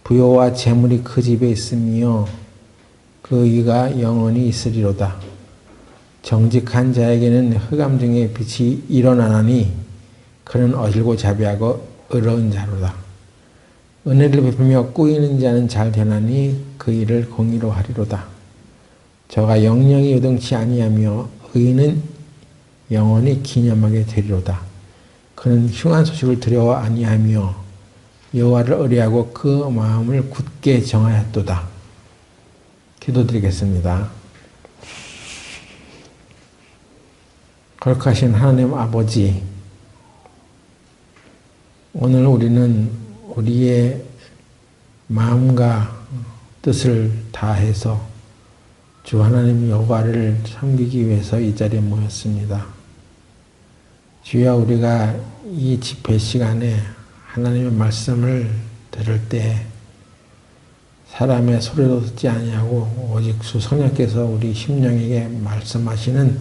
부요와 재물이 그 집에 있으며 그 의가 영원히 있으리로다. 정직한 자에게는 흑암 중에 빛이 일어나나니 그는 어질고 자비하고 의로운 자로다. 은혜를 베풀며 꾸이는 자는 잘 되나니 그 일을 공의로 하리로다. 저가 영영이 요동치 아니하며 의인은 영원히 기념하게 되리로다. 그는 흉한 소식을 두려워 아니하며 여호와를 의뢰하고 그 마음을 굳게 정하였도다. 기도드리겠습니다. 거룩하신 하나님 아버지, 오늘 우리는 우리의 마음과 뜻을 다해서 주 하나님 여호와를 섬기기 위해서 이 자리에 모였습니다. 주여, 우리가 이 집회 시간에 하나님의 말씀을 들을 때 사람의 소리로 듣지 아니하고 오직 주 성령께서 우리 심령에게 말씀하시는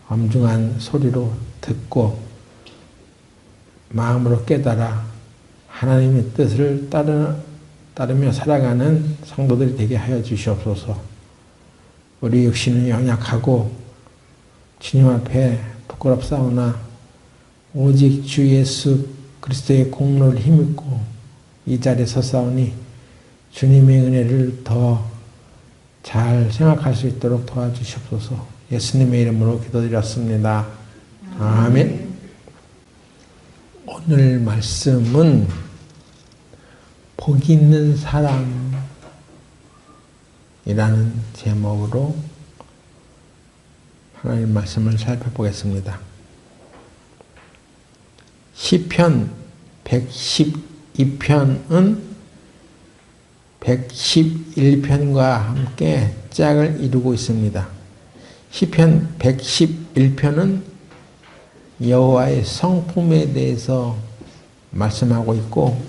엄중한 소리로 듣고 마음으로 깨달아 하나님의 뜻을 따르며 살아가는 성도들이 되게 하여 주시옵소서. 우리 육신은 연약하고 주님 앞에 부끄럽사오나 오직 주 예수 그리스도의 공로를 힘입고 이 자리에 섰사오니 주님의 은혜를 더 잘 생각할 수 있도록 도와주시옵소서. 예수님의 이름으로 기도드렸습니다. 아멘. 오늘 말씀은 복 있는 사람이라는 제목으로 하나님 말씀을 살펴보겠습니다. 시편 112편은 111편과 함께 짝을 이루고 있습니다. 시편 111편은 여호와의 성품에 대해서 말씀하고 있고,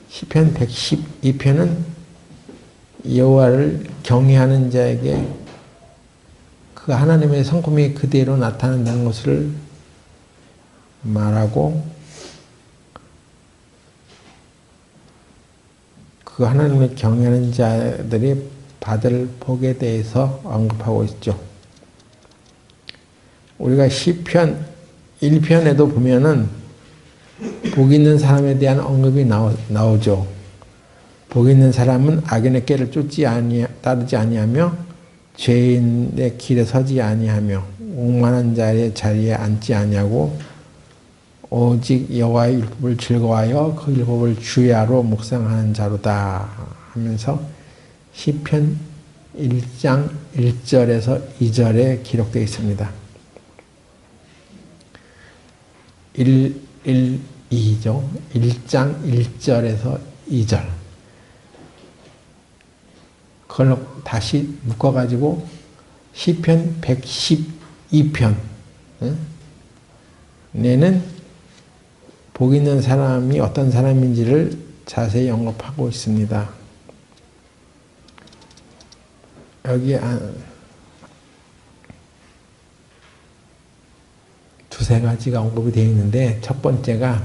시편 112편은 여호와를 경외하는 자에게 그 하나님의 성품이 그대로 나타난다는 것을 말하고, 그 하나님을 경외하는 자들이 받을 복에 대해서 언급하고 있죠. 우리가 시편 1편에도 보면은 복 있는 사람에 대한 언급이 나오죠. 복 있는 사람은 악인의 길을 따르지 아니하며 죄인의 길에 서지 아니하며 오만한 자의 자리에 앉지 아니하고 오직 여호와의 율법을 즐거워하여 그 율법을 주야로 묵상하는 자로다 하면서 시편 1장 1절에서 2절에 기록되어 있습니다. 112죠. 1장 1절에서 2절. 그걸 다시 묶어가지고 시편 112편. 내는 복 있는 사람이 어떤 사람인지를 자세히 언급하고 있습니다. 여기 두세 가지가 언급이 되어 있는데, 첫 번째가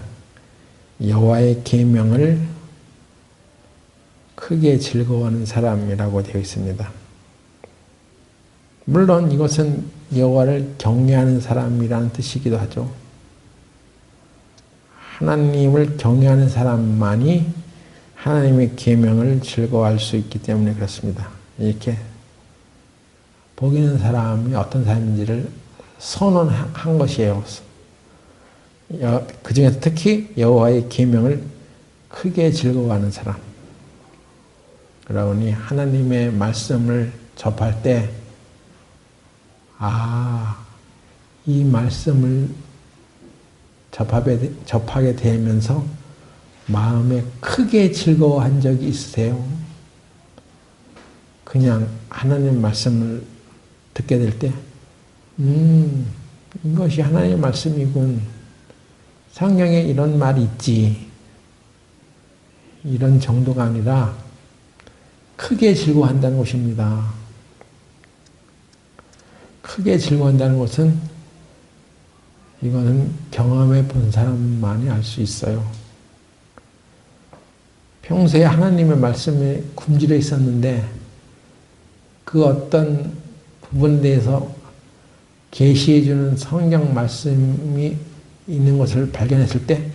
여호와의 계명을 크게 즐거워하는 사람이라고 되어 있습니다. 물론 이것은 여호와를 경외하는 사람이라는 뜻이기도 하죠. 하나님을 경외하는 사람만이 하나님의 계명을 즐거워할 수 있기 때문에 그렇습니다. 이렇게 복 있는 사람이 어떤 사람인지를 선언한 것이에요. 그 중에서 특히 여호와의 계명을 크게 즐거워하는 사람. 그러니 하나님의 말씀을 접할 때, 이 말씀을 접하게 되면서 마음에 크게 즐거워한 적이 있으세요? 그냥 하나님 말씀을 듣게 될 때, 이것이 하나님의 말씀이군. 성경에 이런 말이 있지. 이런 정도가 아니라 크게 즐거워한다는 것입니다. 크게 즐거워한다는 것은 이거는 경험해 본 사람만이 알 수 있어요. 평소에 하나님의 말씀에 굶주려 있었는데 그 어떤 부분에 대해서 계시해 주는 성경 말씀이 있는 것을 발견했을 때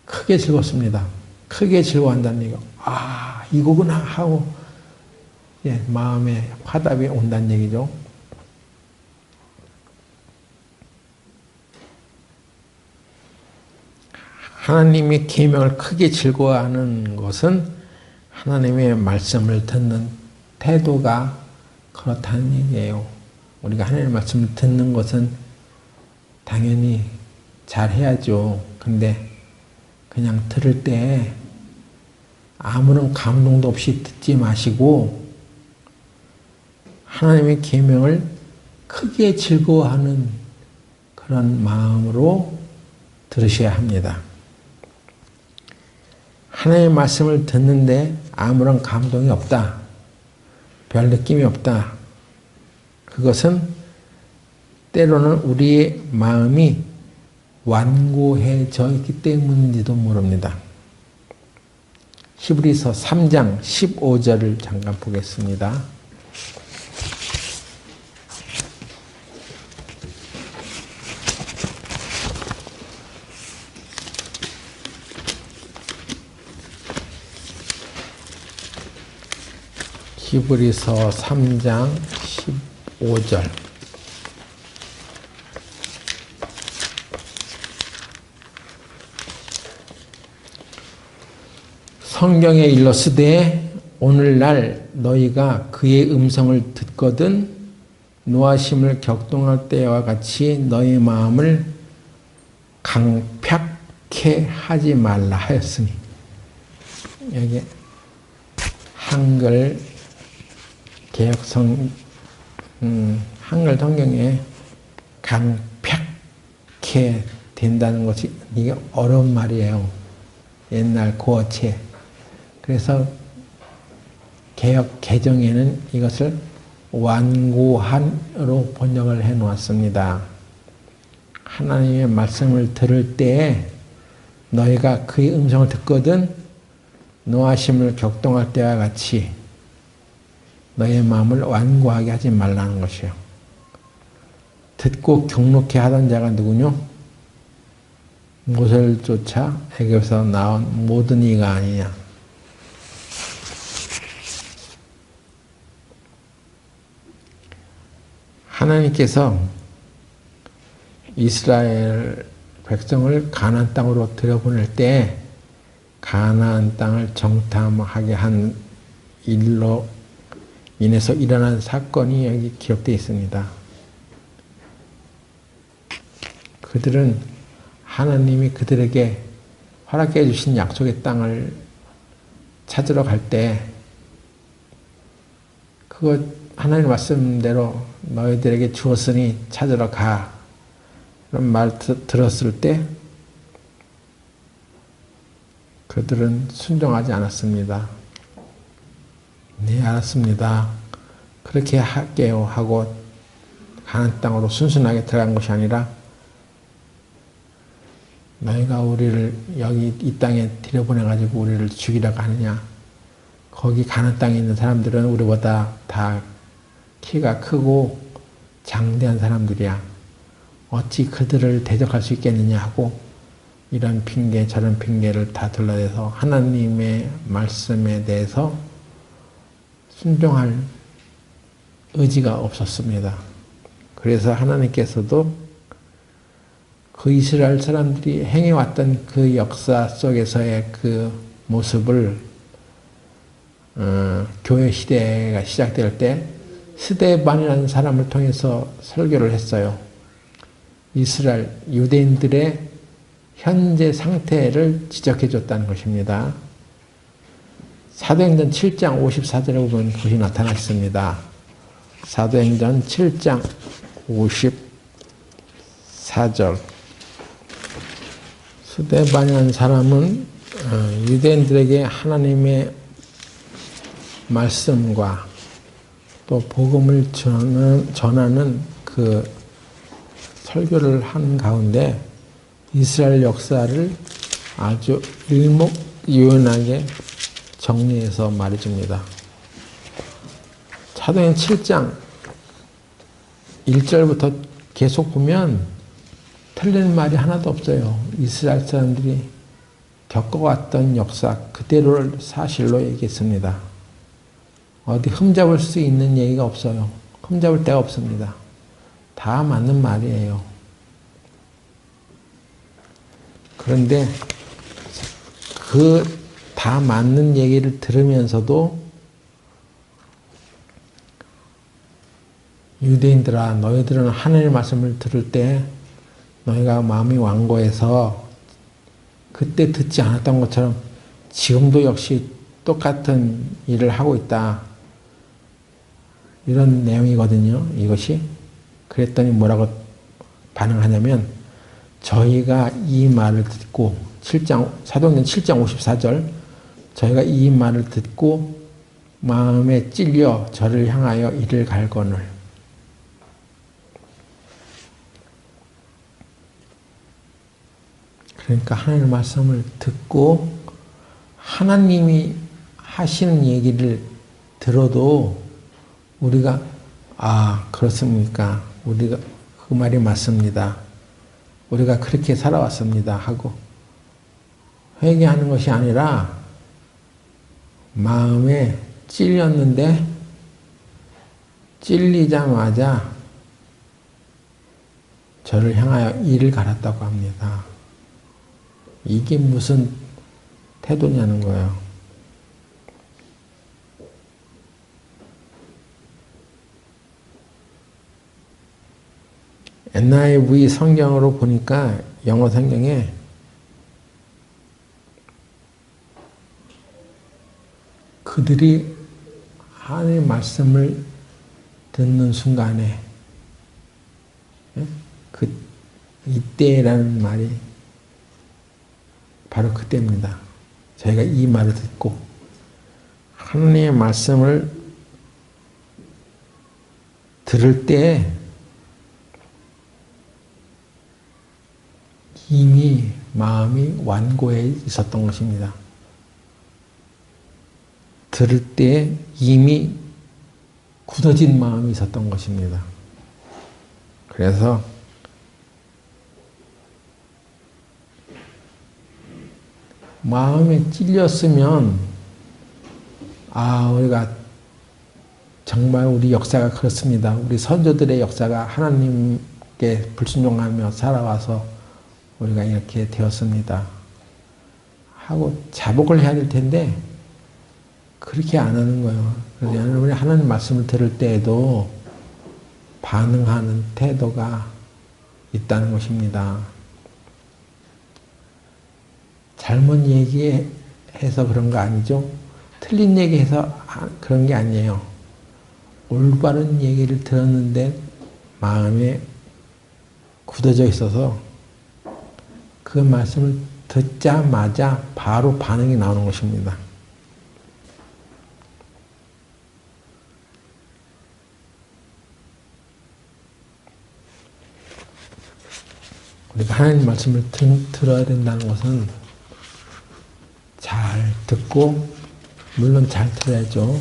크게 즐겁습니다. 크게 즐거워한다는 얘기가 이거구나 하고 마음에 화답이 온다는 얘기죠. 하나님의 계명을 크게 즐거워하는 것은 하나님의 말씀을 듣는 태도가 그렇다는 얘기예요. 우리가 하나님의 말씀을 듣는 것은 당연히 잘 해야죠. 근데 그냥 들을 때 아무런 감동도 없이 듣지 마시고 하나님의 계명을 크게 즐거워하는 그런 마음으로 들으셔야 합니다. 하나님의 말씀을 듣는데 아무런 감동이 없다. 별 느낌이 없다. 그것은 때로는 우리의 마음이 완고해져 있기 때문인지도 모릅니다. 히브리서 3장 15절을 잠깐 보겠습니다. 히브리서 3장 15절. 성경에 일렀으되 오늘날 너희가 그의 음성을 듣거든 노하심을 격동할 때와 같이 너희 마음을 강팍해 하지 말라 하였으니, 여기 한글 개역성 한글 성경에 강팍해 된다는 것이 이게 어려운 말이에요. 옛날 고어체. 그래서 개역 개정에는 이것을 완고한으로 번역을 해 놓았습니다. 하나님의 말씀을 들을 때에 너희가 그의 음성을 듣거든 노하심을 격동할 때와 같이 너의 마음을 완고하게 하지 말라는 것이요. 듣고 경록해 하던 자가 누구뇨? 모세를 쫓아 애굽에서 나온 모든 이가 아니냐. 하나님께서 이스라엘 백성을 가나안 땅으로 들여보낼 때 가나안 땅을 정탐하게 한 일로 인해서 일어난 사건이 여기 기록되어 있습니다. 그들은 하나님이 그들에게 허락해 주신 약속의 땅을 찾으러 갈 때 그거 하나님 말씀대로 너희들에게 주었으니 찾으러 가 그런 말 들었을 때 그들은 순종하지 않았습니다. 네, 알았습니다. 그렇게 할게요 하고 가나안 땅으로 순순하게 들어간 것이 아니라 너희가 우리를 여기 이 땅에 들여보내가지고 우리를 죽이려고 하느냐. 거기 가나안 땅에 있는 사람들은 우리보다 다 키가 크고 장대한 사람들이야. 어찌 그들을 대적할 수 있겠느냐 하고 이런 핑계 저런 핑계를 다 둘러대서 하나님의 말씀에 대해서 순종할 의지가 없었습니다. 그래서 하나님께서도 그 이스라엘 사람들이 행해왔던 그 역사 속에서의 그 모습을 교회 시대가 시작될 때 스데반이라는 사람을 통해서 설교를 했어요. 이스라엘 유대인들의 현재 상태를 지적해 줬다는 것입니다. 사도행전 7장 54절에 보면 그것이 나타나 있습니다. 사도행전 7장 54절. 스데반이라는 사람은 유대인들에게 하나님의 말씀과 또 복음을 전하는 그 설교를 한 가운데 이스라엘 역사를 아주 유연하게 정리해서 말해줍니다. 사도행 7장 1절부터 계속 보면 틀린 말이 하나도 없어요. 이스라엘 사람들이 겪어왔던 역사 그대로를 사실로 얘기했습니다. 어디 흠잡을 수 있는 얘기가 없어요. 흠잡을 데가 없습니다. 다 맞는 말이에요. 그런데 그 다 맞는 얘기를 들으면서도 유대인들아, 너희들은 하나님의 말씀을 들을 때 너희가 마음이 완고해서 그때 듣지 않았던 것처럼 지금도 역시 똑같은 일을 하고 있다. 이런 내용이거든요. 이것이. 그랬더니 뭐라고 반응하냐면 저희가 이 말을 듣고 사도행전 7장 54절 저희가 이 말을 듣고 마음에 찔려 저를 향하여 이를 갈거늘. 그러니까 하나님의 말씀을 듣고 하나님이 하시는 얘기를 들어도 우리가 그렇습니까? 우리가 그 말이 맞습니다. 우리가 그렇게 살아왔습니다 하고 회개하는 것이 아니라 마음에 찔렸는데 찔리자마자 저를 향하여 이를 갈았다고 합니다. 이게 무슨 태도냐는 거예요. NIV 성경으로 보니까 영어 성경에 그들이 하나님의 말씀을 듣는 순간에 이때라는 말이 바로 그때입니다. 저희가 이 말을 듣고 하나님의 말씀을 들을 때 이미 마음이 완고해 있었던 것입니다. 들을 때 이미 굳어진 마음이 있었던 것입니다. 그래서 마음에 찔렸으면 우리가 정말 우리 역사가 그렇습니다. 우리 선조들의 역사가 하나님께 불순종하며 살아와서 우리가 이렇게 되었습니다. 하고 자복을 해야 될 텐데 그렇게 안 하는 거예요. 그래서 우리 하나님 말씀을 들을 때에도 반응하는 태도가 있다는 것입니다. 잘못 얘기해서 그런 거 아니죠? 틀린 얘기해서 그런 게 아니에요. 올바른 얘기를 들었는데 마음에 굳어져 있어서 그 말씀을 듣자마자 바로 반응이 나오는 것입니다. 우리가 하나님 말씀을 들어야 된다는 것은 잘 듣고, 물론 잘 들어야죠.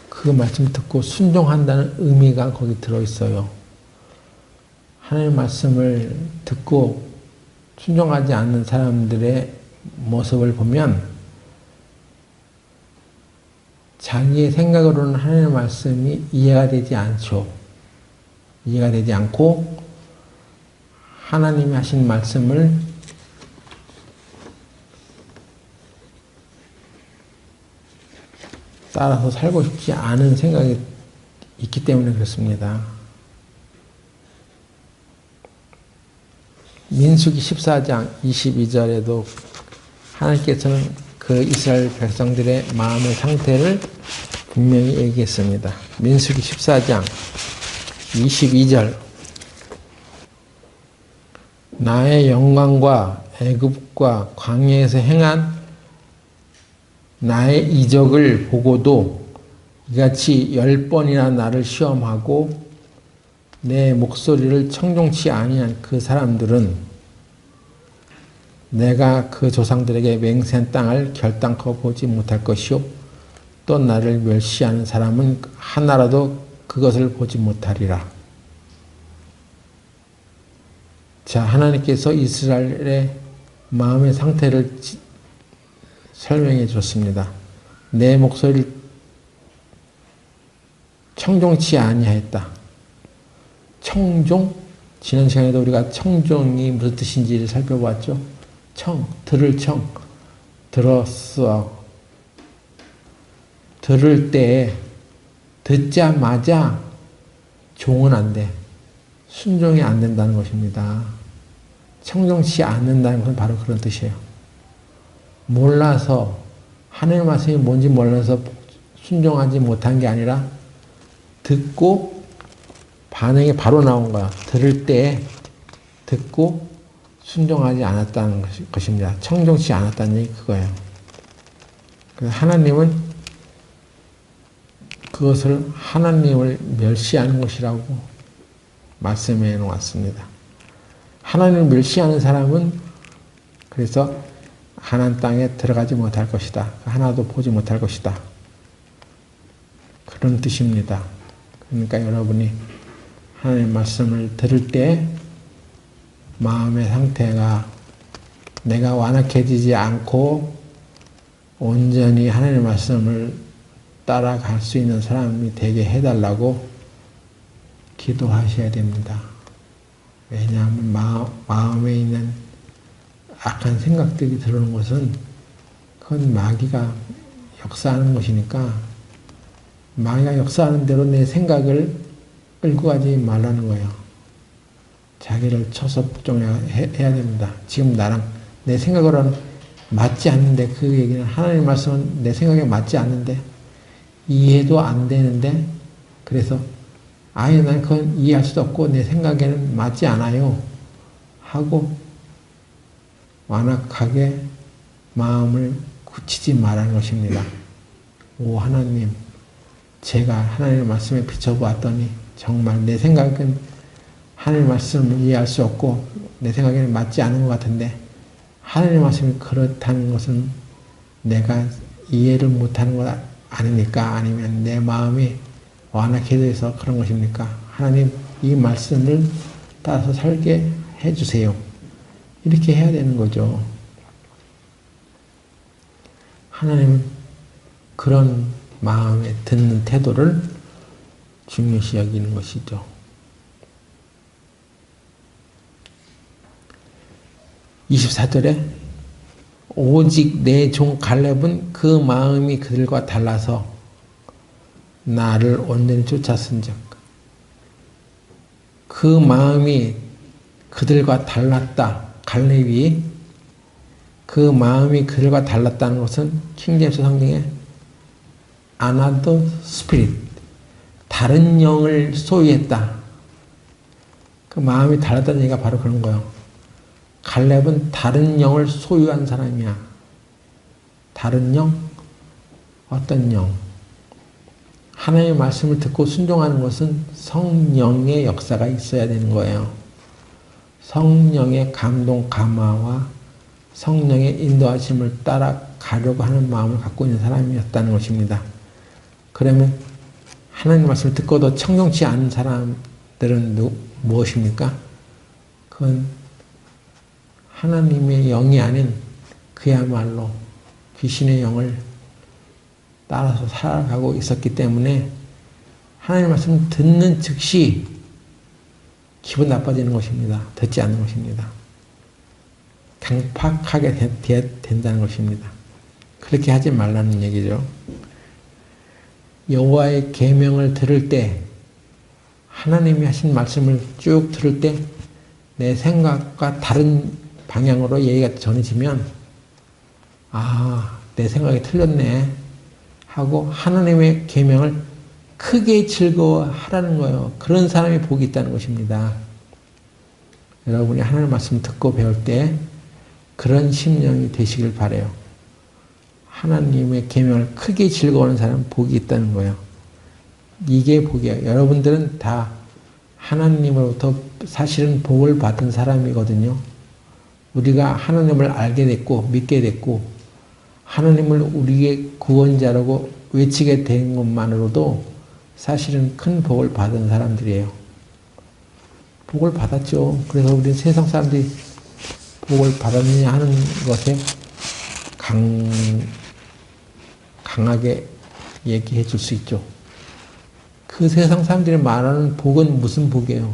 그 말씀을 듣고 순종한다는 의미가 거기 들어있어요. 하나님 말씀을 듣고 순종하지 않는 사람들의 모습을 보면 자기의 생각으로는 하나님의 말씀이 이해가 되지 않죠. 이해가 되지 않고 하나님이 하신 말씀을 따라서 살고 싶지 않은 생각이 있기 때문에 그렇습니다. 민수기 14장 22절에도 하나님께서는 그 이스라엘 백성들의 마음의 상태를 분명히 얘기했습니다. 민수기 14장 22절 나의 영광과 애굽과 광야에서 행한 나의 이적을 보고도 이같이 10번이나 나를 시험하고 내 목소리를 청종치 아니한 그 사람들은 내가 그 조상들에게 맹세한 땅을 결단코 보지 못할 것이요 또 나를 멸시하는 사람은 하나라도 그것을 보지 못하리라. 자, 하나님께서 이스라엘의 마음의 상태를 설명해 줬습니다. 내 목소리를 청종치 아니하였다. 청종? 지난 시간에도 우리가 청종이 무슨 뜻인지를 살펴보았죠. 청, 들을 청, 들었어. 들을 때 듣자마자 종은 안 돼. 순종이 안 된다는 것입니다. 청종치 않는다는 것은 바로 그런 뜻이에요. 몰라서 하나님 말씀이 뭔지 몰라서 순종하지 못한 게 아니라 듣고 반응이 바로 나온 거야. 들을 때 듣고 순종하지 않았다는 것입니다. 청종치 않았다는 얘기 그거예요. 그래서 하나님은 그것을 하나님을 멸시하는 것이라고 말씀해 놓았습니다. 하나님을 멸시하는 사람은 그래서 가나안 땅에 들어가지 못할 것이다. 하나도 보지 못할 것이다. 그런 뜻입니다. 그러니까 여러분이 하나님 말씀을 들을 때 마음의 상태가 내가 완악해지지 않고 온전히 하나님 말씀을 따라갈 수 있는 사람이 되게 해달라고 기도하셔야 됩니다. 왜냐하면 마음에 있는 악한 생각들이 들어오는 것은 그건 마귀가 역사하는 것이니까 마귀가 역사하는 대로 내 생각을 끌고 가지 말라는 거예요. 자기를 쳐서 복종해야 됩니다. 지금 나랑 내 생각으로는 맞지 않는데 그 얘기는 하나님 말씀은 내 생각에 맞지 않는데 이해도 안 되는데 그래서 아예 난 그건 이해할 수도 없고 내 생각에는 맞지 않아요 하고 완악하게 마음을 굳히지 말라는 것입니다. 오 하나님 제가 하나님의 말씀에 비춰보았더니 정말 내 생각은 하나님의 말씀을 이해할 수 없고 내 생각에는 맞지 않은 것 같은데 하나님의 말씀이 그렇다는 것은 내가 이해를 못하는 것 아닙니까? 아니면 내 마음이 완악해져서 그런 것입니까? 하나님 이 말씀을 따라서 살게 해주세요. 이렇게 해야 되는 거죠. 하나님은 그런 마음에 듣는 태도를 중요시 여기는 것이죠. (24절에) 오직 내 종 갈렙은 그 마음이 그들과 달라서 나를 온전히 쫓았은즉 그 마음이 그들과 달랐다. 갈렙이 그 마음이 그들과 달랐다는 것은 킹제임스 성경에 another spirit 다른 영을 소유했다. 그 마음이 달랐다는 얘기가 바로 그런 거예요. 갈렙은 다른 영을 소유한 사람이야. 다른 영? 어떤 영? 하나님의 말씀을 듣고 순종하는 것은 성령의 역사가 있어야 되는 거예요. 성령의 감동, 감화와 성령의 인도하심을 따라가려고 하는 마음을 갖고 있는 사람이었다는 것입니다. 그러면 하나님의 말씀을 듣고도 청종치 않은 사람들은 무엇입니까? 그건 하나님의 영이 아닌 그야말로 귀신의 영을 따라서 살아가고 있었기 때문에 하나님의 말씀을 듣는 즉시 기분 나빠지는 것입니다. 듣지 않는 것입니다. 강팍하게 된다는 것입니다. 그렇게 하지 말라는 얘기죠. 여호와의 계명을 들을 때 하나님이 하신 말씀을 쭉 들을 때 내 생각과 다른 방향으로 얘기가 전해지면 아, 내 생각이 틀렸네 하고 하나님의 계명을 크게 즐거워하라는 거예요. 그런 사람이 복이 있다는 것입니다. 여러분이 하나님의 말씀 듣고 배울 때 그런 심령이 되시길 바라요. 하나님의 계명을 크게 즐거워하는 사람은 복이 있다는 거예요. 이게 복이에요. 여러분들은 다 하나님으로부터 사실은 복을 받은 사람이거든요. 우리가 하나님을 알게 됐고 믿게 됐고 하나님을 우리의 구원자라고 외치게 된 것만으로도 사실은 큰 복을 받은 사람들이에요. 복을 받았죠. 그래서 우리 세상 사람들이 복을 받았느냐 하는 것에 강하게 얘기해 줄 수 있죠. 그 세상 사람들이 말하는 복은 무슨 복이에요?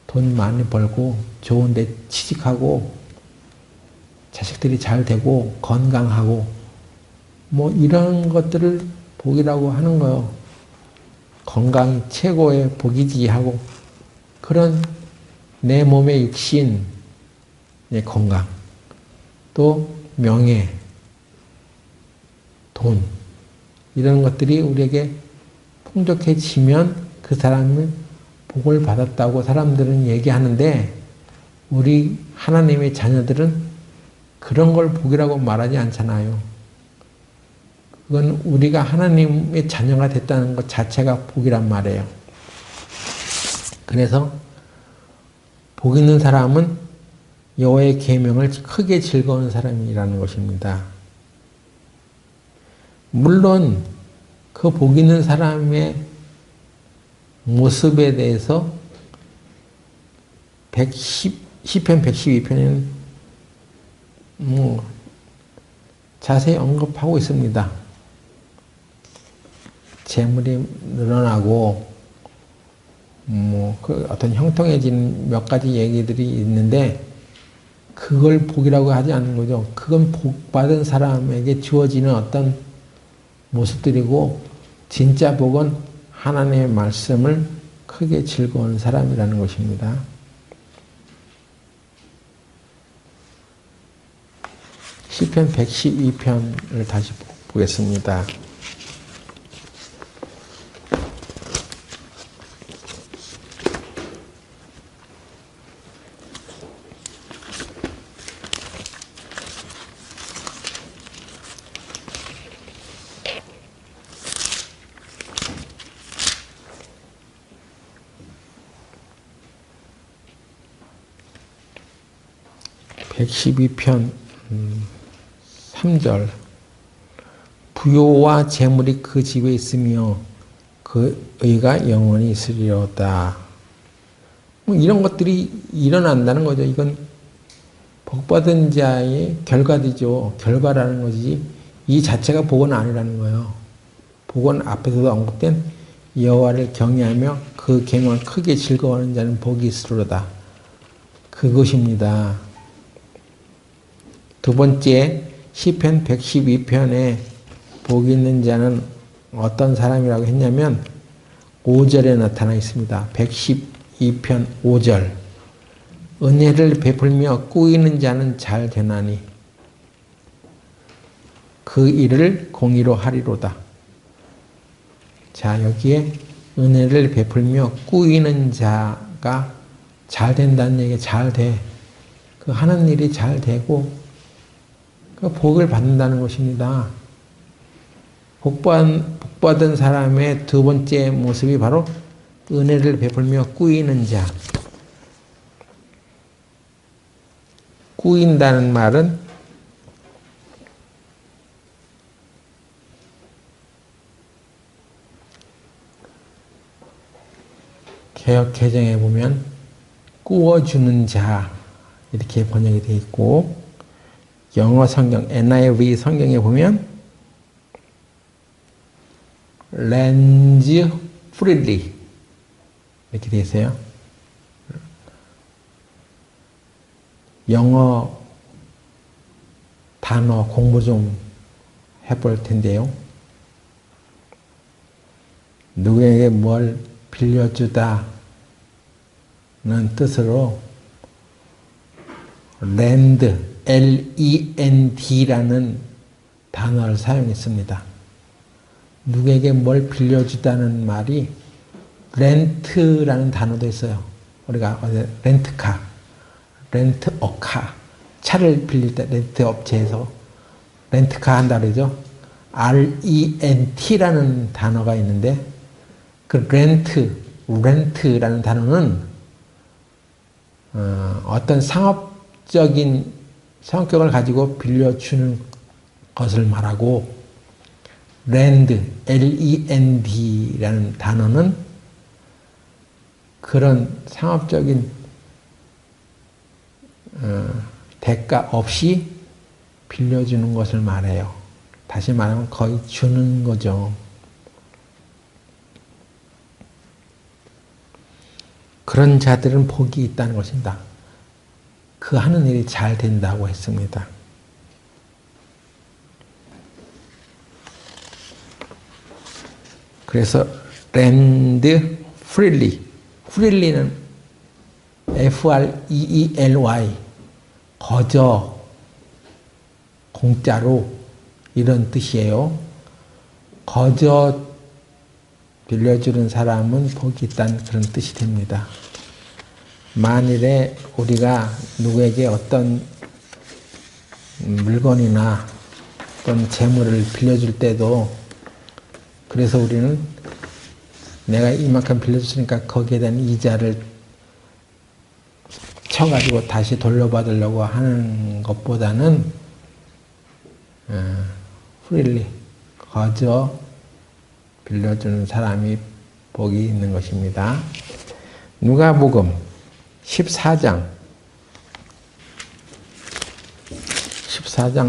돈 많이 벌고 좋은 데 취직하고 자식들이 잘 되고 건강하고 뭐 이런 것들을 복이라고 하는 거예요. 건강이 최고의 복이지 하고 그런 내 몸의 육신, 내 건강, 또 명예, 돈 이런 것들이 우리에게 풍족해지면 그 사람은 복을 받았다고 사람들은 얘기하는데 우리 하나님의 자녀들은 그런 걸 복이라고 말하지 않잖아요. 그건 우리가 하나님의 자녀가 됐다는 것 자체가 복이란 말이에요. 그래서 복 있는 사람은 여호와의 계명을 크게 즐거워하는 사람이라는 것입니다. 물론 그 복 있는 사람의 모습에 대해서 시편 112편에는 자세히 언급하고 있습니다. 재물이 늘어나고 그 어떤 형통해진 몇 가지 얘기들이 있는데 그걸 복이라고 하지 않는 거죠. 그건 복받은 사람에게 주어지는 어떤 모습들이고 진짜 복은 하나님의 말씀을 크게 즐거워하는 사람이라는 것입니다. 시편 112편을 다시 보겠습니다. (112편) 3절 부요와 재물이 그 집에 있으며 그 의가 영원히 있으리로다. 이런 것들이 일어난다는 거죠. 이건 복받은 자의 결과이죠. 결과라는 거지 이 자체가 복은 아니라는 거예요. 복은 앞에서도 언급된 여호와를 경외하며 그 계명을 크게 즐거워하는 자는 복이 있으리로다. 그것입니다. 두 번째 시편 112편에 복 있는 자는 어떤 사람이라고 했냐면 5절에 나타나 있습니다. 112편 5절 은혜를 베풀며 꾸이는 자는 잘 되나니 그 일을 공의로 하리로다. 자, 여기에 은혜를 베풀며 꾸이는 자가 잘 된다는 얘기가 잘 돼. 그 하는 일이 잘 되고 그 복을 받는다는 것입니다. 복받은 사람의 두 번째 모습이 바로 은혜를 베풀며 꾸이는 자. 꾸인다는 말은 개역 개정에 보면 꾸어주는 자 이렇게 번역이 되어 있고 영어 성경 NIV 성경에 보면 lends freely 이렇게 되어 있어요. 영어 단어 공부 좀 해볼 텐데요. 누구에게 뭘 빌려주다는 뜻으로 lend, L-E-N-D라는 단어를 사용했습니다. 누구에게 뭘 빌려주다는 말이 렌트라는 단어도 있어요. 우리가 렌트카, 렌트어카, 차를 빌릴 때 렌트 업체에서 렌트카 한다 그러죠. R-E-N-T라는 단어가 있는데 그 렌트라는 단어는 어떤 상업 상업적인 성격을 가지고 빌려주는 것을 말하고, lend, L-E-N-D라는 단어는 그런 상업적인 대가 없이 빌려주는 것을 말해요. 다시 말하면 거의 주는 거죠. 그런 자들은 복이 있다는 것입니다. 그 하는 일이 잘 된다고 했습니다. 그래서 lend freely, freely는 F-R-E-E-L-Y, 거저, 공짜로, 이런 뜻이에요. 거저 빌려주는 사람은 복이 있다는 그런 뜻이 됩니다. 만일에 우리가 누구에게 어떤 물건이나 어떤 재물을 빌려줄 때도, 그래서 우리는 내가 이만큼 빌려줬으니까 거기에 대한 이자를 쳐가지고 다시 돌려받으려고 하는 것보다는 freely, 거저 빌려주는 사람이 복이 있는 것입니다. 누가복음 14장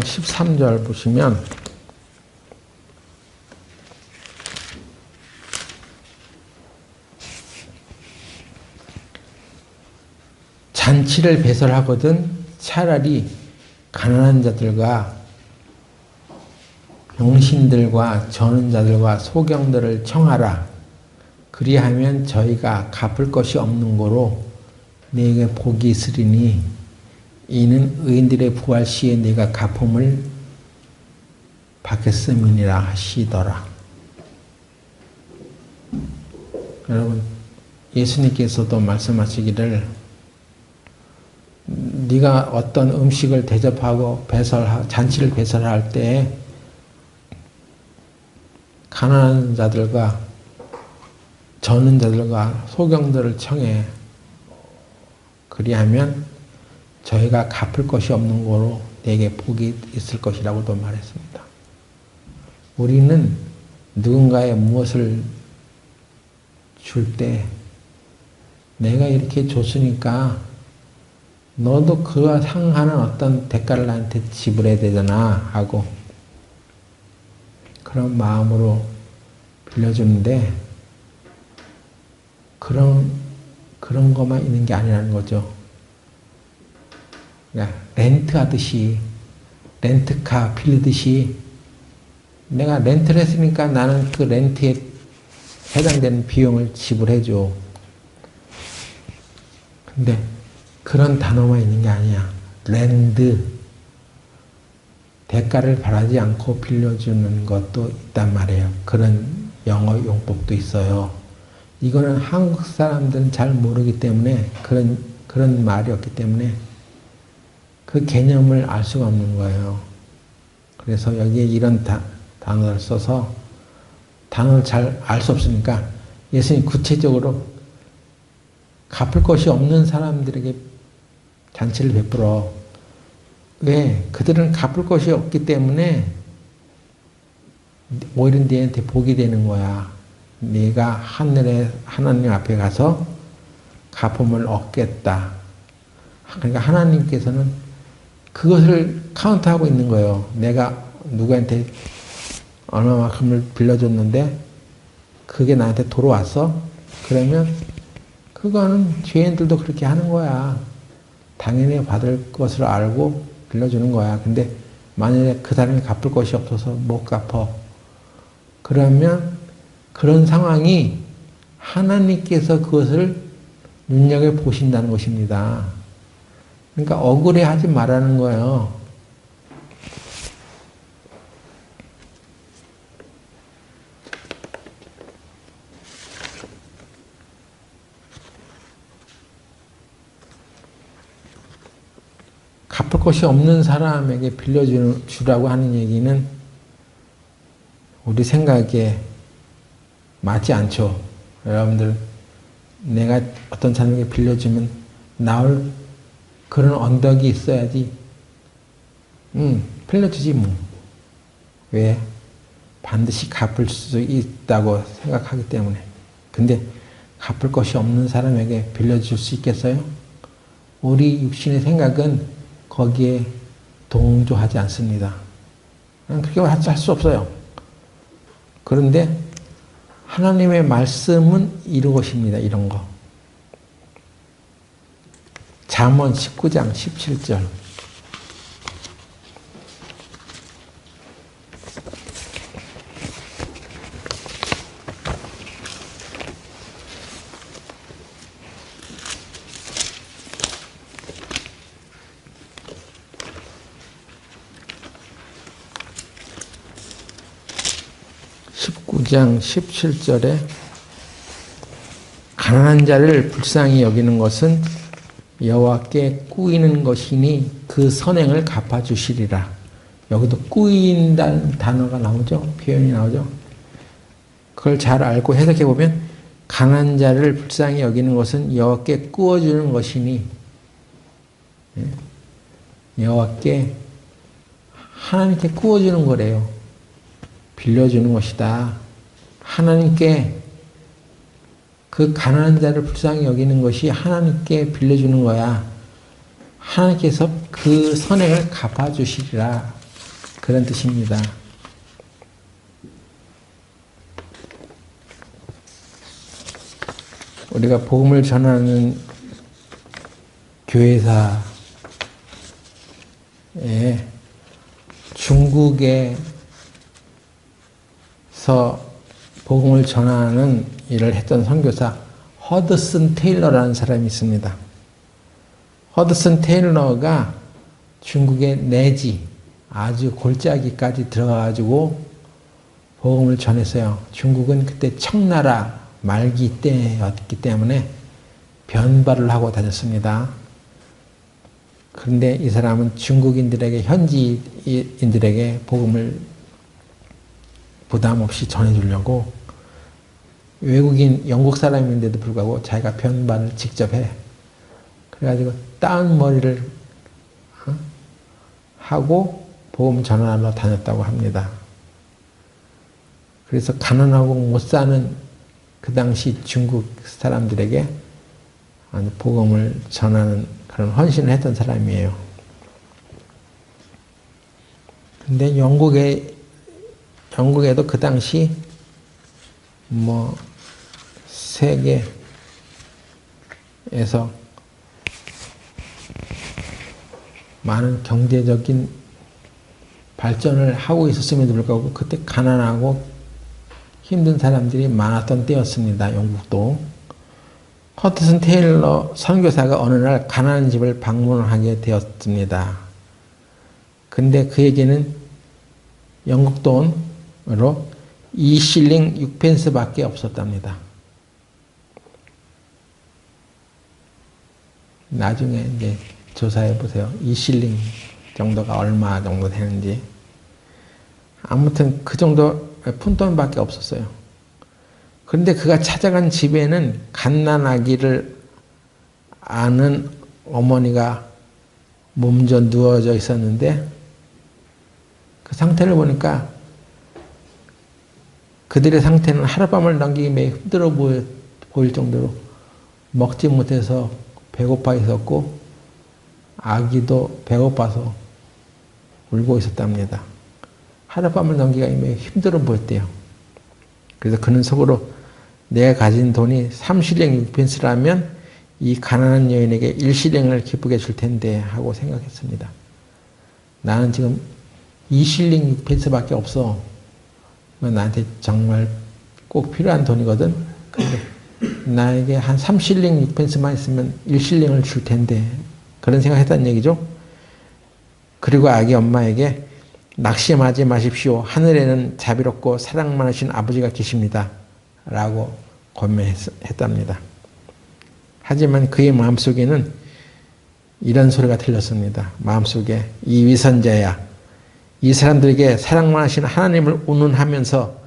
13절 보시면 잔치를 배설하거든 차라리 가난한 자들과 병신들과 저는 자들과 소경들을 청하라. 그리하면 저희가 갚을 것이 없는 고로 네게 복이 있으리니 이는 의인들의 부활 시에 네가 갚음을 받겠음이니라 하시더라. 여러분, 예수님께서도 말씀하시기를 네가 어떤 음식을 대접하고 잔치를 배설할 때 가난한 자들과 저는 자들과 소경들을 청해. 그리하면 저희가 갚을 것이 없는 거로 내게 복이 있을 것이라고도 말했습니다. 우리는 누군가에 무엇을 줄 때 내가 이렇게 줬으니까 너도 그와 상하는 어떤 대가를 나한테 지불해야 되잖아 하고 그런 마음으로 빌려주는데 그런 것만 있는 게 아니라는 거죠. 그러니까 렌트하듯이 렌트카 빌리듯이 내가 렌트를 했으니까 나는 그 렌트에 해당되는 비용을 지불해줘. 근데 그런 단어만 있는 게 아니야. 렌드, 대가를 바라지 않고 빌려주는 것도 있단 말이에요. 그런 영어 용법도 있어요. 이거는 한국 사람들은 잘 모르기 때문에 그런 말이 없기 때문에 그 개념을 알 수가 없는 거예요. 그래서 여기에 이런 단어를 써서 단어를 잘 알 수 없으니까 예수님 구체적으로 갚을 것이 없는 사람들에게 잔치를 베풀어. 왜? 그들은 갚을 것이 없기 때문에 오히려 너한테 복이 되는 거야. 네가 하늘에 하나님 앞에 가서 갚음을 얻겠다. 그러니까 하나님께서는 그것을 카운트하고 있는 거예요. 내가 누구한테 얼마만큼을 빌려줬는데 그게 나한테 돌아왔어? 그러면 그거는 죄인들도 그렇게 하는 거야. 당연히 받을 것을 알고 빌려주는 거야. 근데 만약에 그 사람이 갚을 것이 없어서 못 갚어. 그러면 그런 상황이 하나님께서 그것을 눈여겨보신다는 것입니다. 그러니까 억울해하지 말라는 거예요. 갚을 것이 없는 사람에게 빌려주라고 하는 얘기는 우리 생각에 맞지 않죠. 여러분들, 내가 어떤 사람에게 빌려주면 나올 그런 언덕이 있어야지. 빌려주지 뭐. 왜? 반드시 갚을 수 있다고 생각하기 때문에. 근데 갚을 것이 없는 사람에게 빌려줄 수 있겠어요? 우리 육신의 생각은 거기에 동조하지 않습니다. 그렇게 할 수 없어요. 그런데 하나님의 말씀은 이런 것입니다. 이런 거. 잠언 19장 17절. 장 17절에 가난한 자를 불쌍히 여기는 것은 여호와께 꾸이는 것이니 그 선행을 갚아주시리라. 여기도 꾸인다는 단어가 나오죠. 표현이 나오죠. 그걸 잘 알고 해석해 보면 가난한 자를 불쌍히 여기는 것은 여호와께 꾸어주는 것이니 여호와께 하나님께 꾸어주는 거래요. 빌려주는 것이다. 하나님께 그 가난한 자를 불쌍히 여기는 것이 하나님께 빌려주는 거야. 하나님께서 그 선행을 갚아주시리라. 그런 뜻입니다. 우리가 복음을 전하는 교회사에 중국에서 복음을 전하는 일을 했던 선교사 허드슨 테일러라는 사람이 있습니다. 허드슨 테일러가 중국의 내지 아주 골짜기까지 들어가가지고 복음을 전했어요. 중국은 그때 청나라 말기 때였기 때문에 변발을 하고 다녔습니다. 그런데 이 사람은 중국인들에게, 현지인들에게 복음을 부담 없이 전해주려고 외국인 영국 사람인데도 불구하고 자기가 변발을 직접 해. 그래가지고 따은 머리를 하고 복음 전하러 다녔다고 합니다. 그래서 가난하고 못 사는 그 당시 중국 사람들에게 복음을 전하는 그런 헌신을 했던 사람이에요. 근데 영국에도 그 당시 세계에서 많은 경제적인 발전을 하고 있었음에도 불구하고 그때 가난하고 힘든 사람들이 많았던 때였습니다. 영국도. 허드슨 테일러 선교사가 어느 날 가난한 집을 방문하게 되었습니다. 근데 그에게는 영국 돈으로 2실링 6펜스밖에 없었답니다. 나중에 이제 조사해 보세요. 2실링 정도가 얼마 정도 되는지. 아무튼 그 정도 푼돈밖에 없었어요. 그런데 그가 찾아간 집에는 갓난아기를 아는 어머니가 몸져 누워져 있었는데 그 상태를 보니까 그들의 상태는 하룻밤을 넘기기 매우 힘들어 보일 정도로 먹지 못해서 배고파 있었고 아기도 배고파서 울고 있었답니다. 하룻밤을 넘기기가 매우 힘들어 보였대요. 그래서 그는 속으로 내가 가진 돈이 3실링 6펜스라면 이 가난한 여인에게 1실링을 기쁘게 줄 텐데 하고 생각했습니다. 나는 지금 2실링 6펜스밖에 없어. 나한테 정말 꼭 필요한 돈이거든. 근데 나에게 한 3실링 6펜스만 있으면 1실링을 줄 텐데. 그런 생각했다는 얘기죠. 그리고 아기 엄마에게 낙심하지 마십시오. 하늘에는 자비롭고 사랑 많으신 아버지가 계십니다. 라고 권면했답니다. 하지만 그의 마음속에는 이런 소리가 들렸습니다. 마음속에 이 위선자야. 이 사람들에게 사랑 많으신 하나님을 운운하면서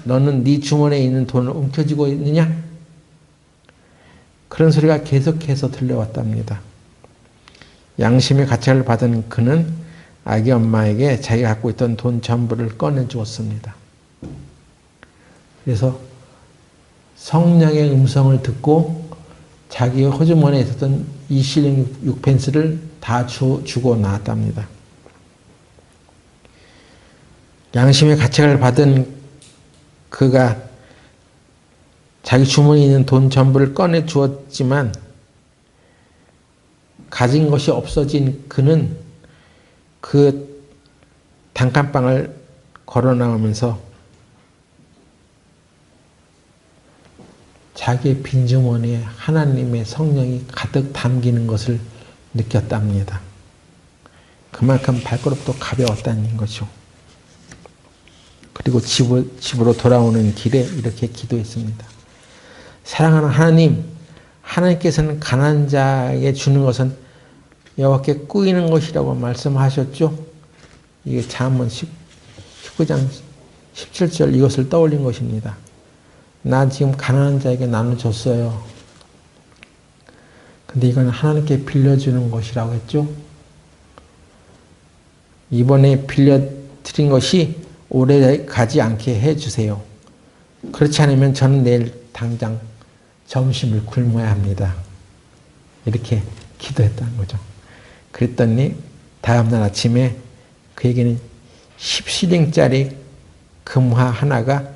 너는 네 주머니에 있는 돈을 움켜쥐고 있느냐? 그런 소리가 계속해서 들려왔답니다. 양심의 가책을 받은 그는 아기 엄마에게 자기가 갖고 있던 돈 전부를 꺼내주었습니다. 그래서 성령의 음성을 듣고 자기의 호주머니에 있었던 2실링 6펜스를 다 주고 나왔답니다. 양심의 가책을 받은 그가 자기 주머니에 있는 돈 전부를 꺼내 주었지만 가진 것이 없어진 그는 그 단칸방을 걸어 나오면서 자기의 빈주머니에 하나님의 성령이 가득 담기는 것을 느꼈답니다. 그만큼 발걸음도 가벼웠다는 거죠. 그리고 집으로 돌아오는 길에 이렇게 기도했습니다. 사랑하는 하나님, 하나님께서는 가난한 자에게 주는 것은 여호와께 꾸이는 것이라고 말씀하셨죠. 이게 잠언 19장 17절 이것을 떠올린 것입니다. 나 지금 가난한 자에게 나눠줬어요. 근데 이건 하나님께 빌려주는 것이라고 했죠. 이번에 빌려드린 것이 오래 가지 않게 해주세요. 그렇지 않으면 저는 내일 당장 점심을 굶어야 합니다. 이렇게 기도했다는 거죠. 그랬더니 다음날 아침에 그에게는 10실링짜리 금화 하나가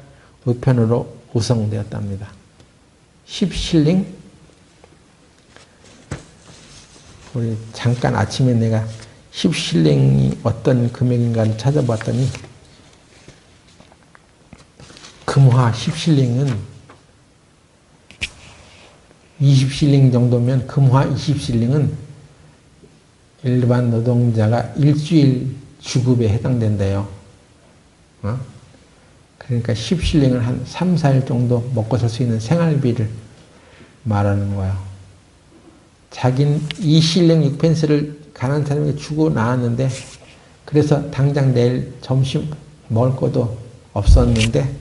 우편으로 우송되었답니다. 10실링? 우리 잠깐 아침에 내가 10실링이 어떤 금액인가를 찾아봤더니 금화 10실링은 20실링 정도면 금화 20실링은 일반 노동자가 일주일 주급에 해당된대요. 그러니까 10실링을 한 3, 4일 정도 먹고 살 수 있는 생활비를 말하는 거예요. 자기는 2실링 6펜스를 가난한 사람에게 주고 나왔는데 그래서 당장 내일 점심 먹을 것도 없었는데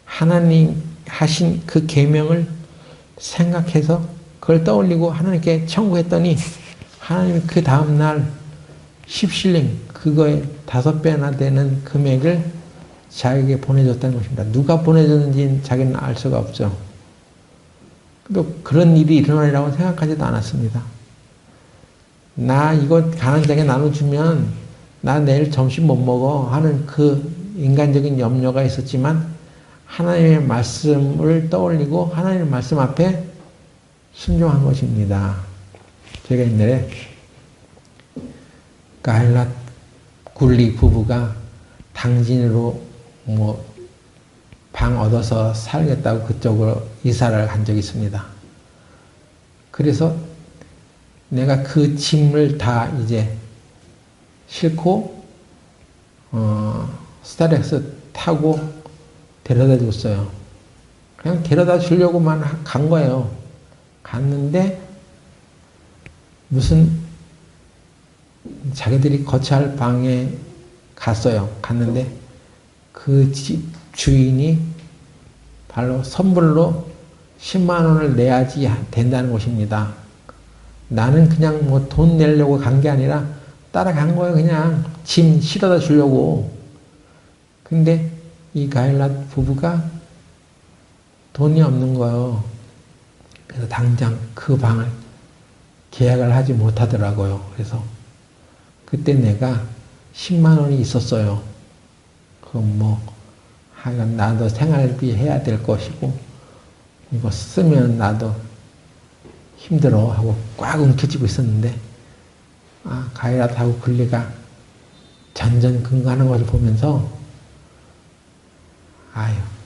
하나님 하신 그 계명을 생각해서 그걸 떠올리고 하나님께 청구했더니 하나님이 그 다음날 10실링 그거에 5배나 되는 금액을 자기에게 보내줬다는 것입니다. 누가 보내줬는지는 자기는 알 수가 없죠. 또 그런 일이 일어나리라고 생각하지도 않았습니다. 나 이거 가난한 자에게 나눠주면 나 내일 점심 못 먹어 하는 그 인간적인 염려가 있었지만 하나님의 말씀을 떠올리고 하나님의 말씀 앞에 순종한 것입니다. 제가 옛날에 가일랏 굴리 부부가 당진으로 방 얻어서 살겠다고 그쪽으로 이사를 간 적이 있습니다. 그래서 내가 그 짐을 다 이제 싣고 스타렉스 타고 데려다 줬어요. 그냥 데려다 주려고만 간 거예요. 갔는데 무슨 자기들이 거처할 방에 갔어요. 갔는데 그 집 주인이 바로 선불로 10만 원을 내야지 된다는 것입니다. 나는 그냥 뭐 돈 내려고 간 게 아니라 따라간 거예요. 그냥 짐 실어다 주려고. 근데 이 가일랏 부부가 돈이 없는 거예요. 그래서 당장 그 방을 계약을 하지 못하더라고요. 그래서 그때 내가 10만 원이 있었어요. 그럼 하여간 나도 생활비 해야 될 것이고 이거 쓰면 나도 힘들어 하고 꽉 움켜쥐고 있었는데 가일랏하고 굴리가 전전긍긍하는 것을 보면서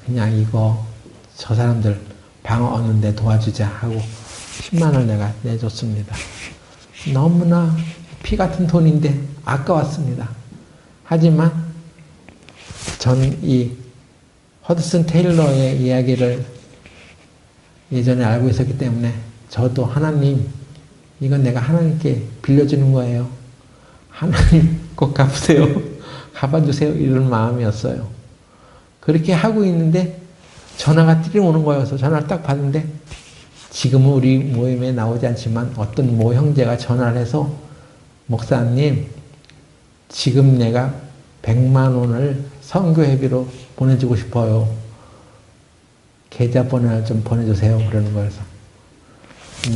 그냥 이거 저 사람들 방 얻는데 도와주자 하고 10만 원을 내가 내줬습니다. 너무나 피 같은 돈인데 아까웠습니다. 하지만 저는 이 허드슨 테일러의 이야기를 예전에 알고 있었기 때문에 저도 하나님, 이건 내가 하나님께 빌려주는 거예요. 하나님 꼭 갚으세요. 갚아주세요. 이런 마음이었어요. 그렇게 하고 있는데 전화가 띠링 오는 거여서 전화를 딱 받는데 지금은 우리 모임에 나오지 않지만 어떤 모 형제가 전화를 해서 목사님, 지금 내가 100만 원을 선교회비로 보내주고 싶어요. 계좌번호를 좀 보내주세요. 그러는 거예요.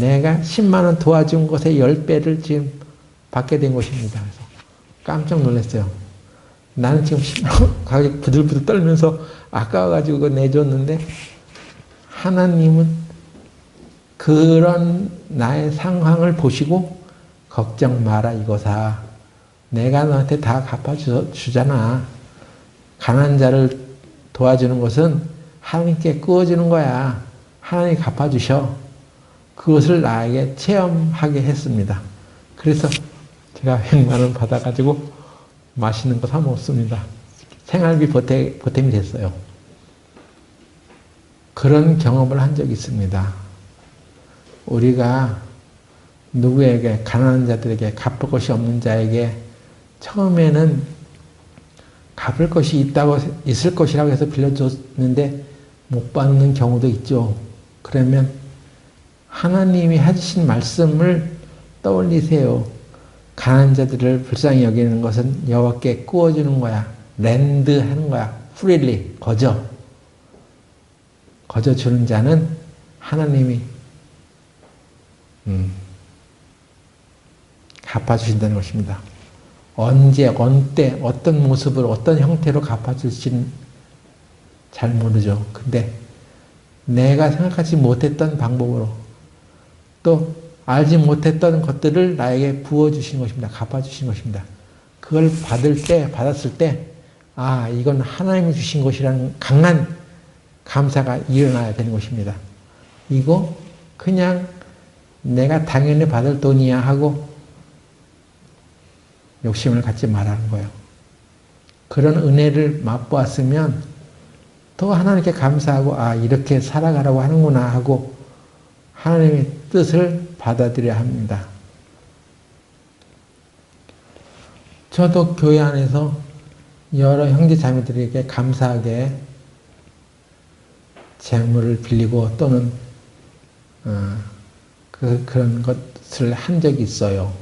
내가 10만 원 도와준 것의 10배를 지금 받게 된 것입니다. 그래서 깜짝 놀랐어요. 나는 지금 10만 원 가격 부들부들 떨면서 아까워가지고 그거 내줬는데 하나님은 그런 나의 상황을 보시고 걱정 마라 이거사. 내가 너한테 다 갚아주잖아. 가난한 자를 도와주는 것은 하나님께 구워주는 거야. 하나님이 갚아주셔. 그것을 나에게 체험하게 했습니다. 그래서 제가 100만 원 받아가지고 맛있는 거 사 먹습니다. 생활비 보탬이 됐어요. 그런 경험을 한 적이 있습니다. 우리가 누구에게, 가난한 자들에게, 갚을 것이 없는 자에게 처음에는 갚을 것이 있을 것이라고 해서 빌려줬는데 못 받는 경우도 있죠. 그러면 하나님이 해주신 말씀을 떠올리세요. 가난한 자들을 불쌍히 여기는 것은 여호와께 구워주는 거야. 렌드 하는 거야. 프리리, 거저 주는 자는 하나님이 갚아주신다는 것입니다. 언제, 어느 때, 어떤 모습으로, 어떤 형태로 갚아줄지는 잘 모르죠. 근데 내가 생각하지 못했던 방법으로 또 알지 못했던 것들을 나에게 부어주신 것입니다. 갚아주신 것입니다. 그걸 받았을 때, 아, 이건 하나님이 주신 것이라는 강한 감사가 일어나야 되는 것입니다. 이거 그냥 내가 당연히 받을 돈이야 하고 욕심을 갖지 말라는 거예요. 그런 은혜를 맛보았으면 더 하나님께 감사하고 아 이렇게 살아가라고 하는구나 하고 하나님의 뜻을 받아들여야 합니다. 저도 교회 안에서 여러 형제 자매들에게 감사하게 재물을 빌리고 또는 그런 것을 한 적이 있어요.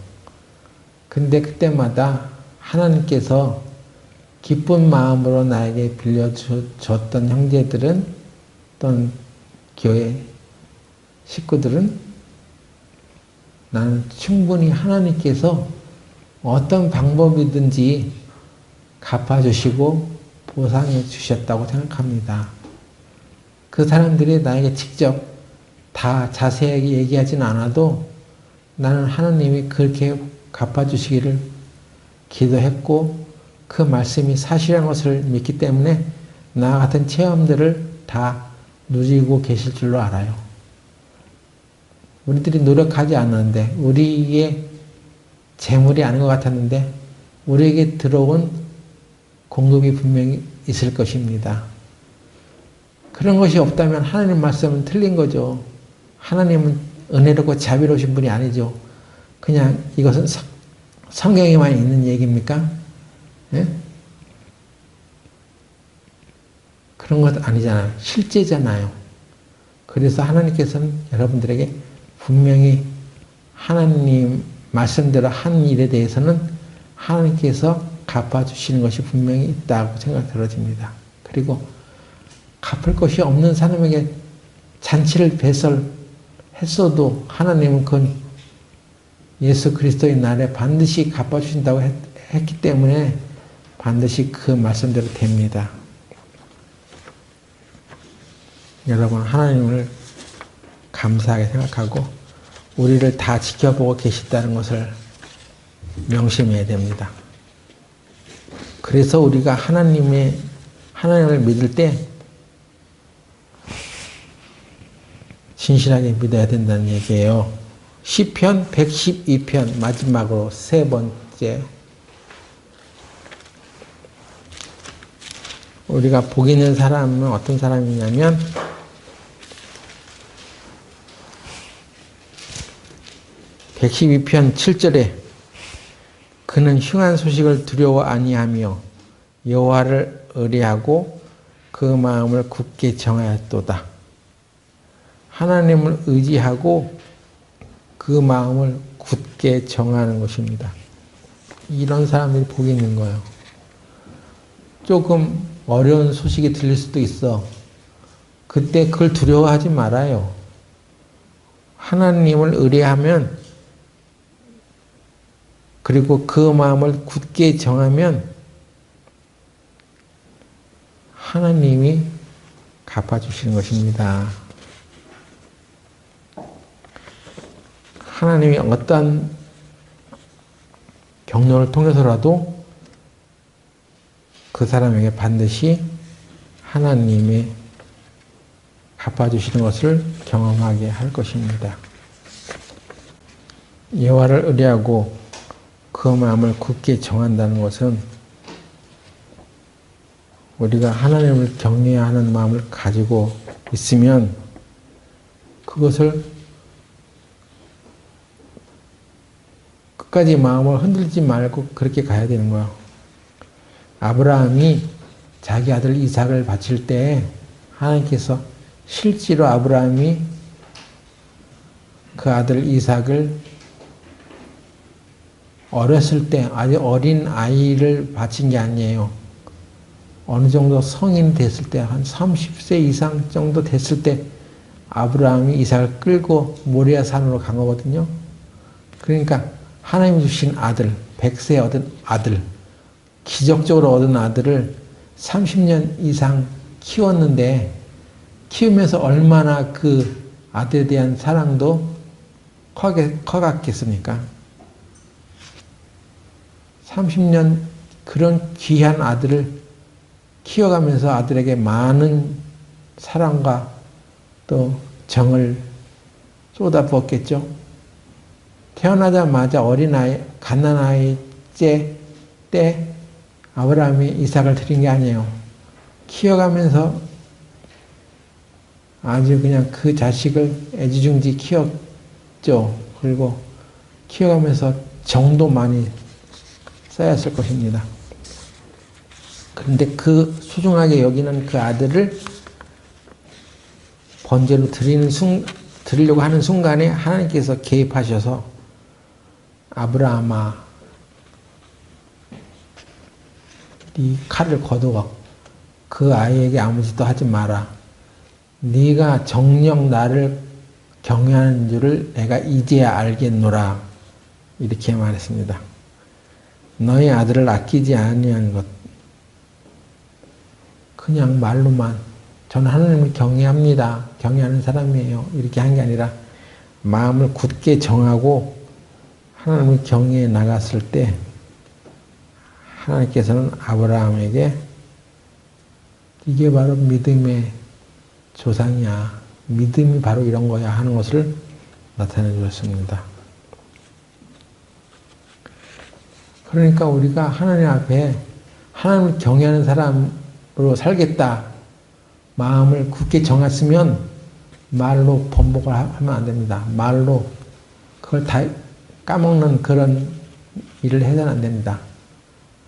근데 그때마다 하나님께서 기쁜 마음으로 나에게 빌려줬던 형제들은 또는 교회 식구들은 나는 충분히 하나님께서 어떤 방법이든지 갚아주시고 보상해 주셨다고 생각합니다. 그 사람들이 나에게 직접 다 자세하게 얘기하진 않아도 나는 하나님이 그렇게 갚아주시기를 기도했고 그 말씀이 사실한 것을 믿기 때문에 나와 같은 체험들을 다 누리고 계실 줄로 알아요. 우리들이 노력하지 않았는데 우리에게 재물이 아닌 것 같았는데 우리에게 들어온 공급이 분명히 있을 것입니다. 그런 것이 없다면 하나님 말씀은 틀린 거죠. 하나님은 은혜롭고 자비로우신 분이 아니죠. 그냥 이것은 성경에만 있는 얘기입니까? 예? 그런 것 아니잖아요. 실제잖아요. 그래서 하나님께서는 여러분들에게 분명히 하나님 말씀대로 한 일에 대해서는 하나님께서 갚아주시는 것이 분명히 있다고 생각 들어집니다. 그리고 갚을 것이 없는 사람에게 잔치를 배설했어도 하나님은 그건 예수 그리스도의 날에 반드시 갚아주신다고 했기 때문에 반드시 그 말씀대로 됩니다. 여러분 하나님을 감사하게 생각하고 우리를 다 지켜보고 계시다는 것을 명심해야 됩니다. 그래서 우리가 하나님을 믿을 때 진실하게 믿어야 된다는 얘기예요. 시편 112편 마지막으로 세 번째 우리가 복 있는 사람은 어떤 사람이냐면 (112편) 7절에 그는 흉한 소식을 두려워 아니하며 여호와를 의뢰하고 그 마음을 굳게 정하였도다. 하나님을 의지하고 그 마음을 굳게 정하는 것입니다. 이런 사람들이 복이 있는 거예요. 조금 어려운 소식이 들릴 수도 있어. 그때 그걸 두려워하지 말아요. 하나님을 의뢰하면, 그리고 그 마음을 굳게 정하면 하나님이 갚아주시는 것입니다. 하나님이 어떠한 경로를 통해서라도 그 사람에게 반드시 하나님이 갚아주시는 것을 경험하게 할 것입니다. 여호와를 의뢰하고 그 마음을 굳게 정한다는 것은 우리가 하나님을 경외해야 하는 마음을 가지고 있으면 그것을 끝까지 마음을 흔들지 말고 그렇게 가야 되는 거예요. 아브라함이 자기 아들 이삭을 바칠 때 하나님께서 실제로 아브라함이 그 아들 이삭을 어렸을 때 아주 어린 아이를 바친 게 아니에요. 어느 정도 성인 됐을 때 한 30세 이상 정도 됐을 때 아브라함이 이삭을 끌고 모리아 산으로 간 거거든요. 그러니까 하나님 주신 아들, 100세 얻은 아들, 기적적으로 얻은 아들을 30년 이상 키웠는데 키우면서 얼마나 그 아들에 대한 사랑도 커갔겠습니까? 30년 그런 귀한 아들을 키워가면서 아들에게 많은 사랑과 또 정을 쏟아부었겠죠. 태어나자마자 어린아이, 갓난아이 때 아브라함이 이삭을 드린 게 아니에요. 키워가면서 아주 그냥 그 자식을 애지중지 키웠죠. 그리고 키워가면서 정도 많이 쌓였을 것입니다. 그런데 그 소중하게 여기는 그 아들을 번제로 드리려고 하는 순간에 하나님께서 개입하셔서 아브라함아, 네 칼을 거두어 그 아이에게 아무 짓도 하지 마라. 네가 정녕 나를 경외하는 줄을 내가 이제야 알겠노라. 이렇게 말했습니다. 너희 아들을 아끼지 아니한 것, 그냥 말로만 저는 하나님을 경외합니다. 경외하는 사람이에요. 이렇게 한 게 아니라 마음을 굳게 정하고 하나님을 경외해 나갔을 때 하나님께서는 아브라함에게 이게 바로 믿음의 조상이야. 믿음이 바로 이런 거야 하는 것을 나타내 주셨습니다. 그러니까 우리가 하나님 앞에 하나님을 경외하는 사람으로 살겠다. 마음을 굳게 정했으면 말로 번복을 하면 안 됩니다. 말로 그걸 다 까먹는 그런 일을 해서는 안 됩니다.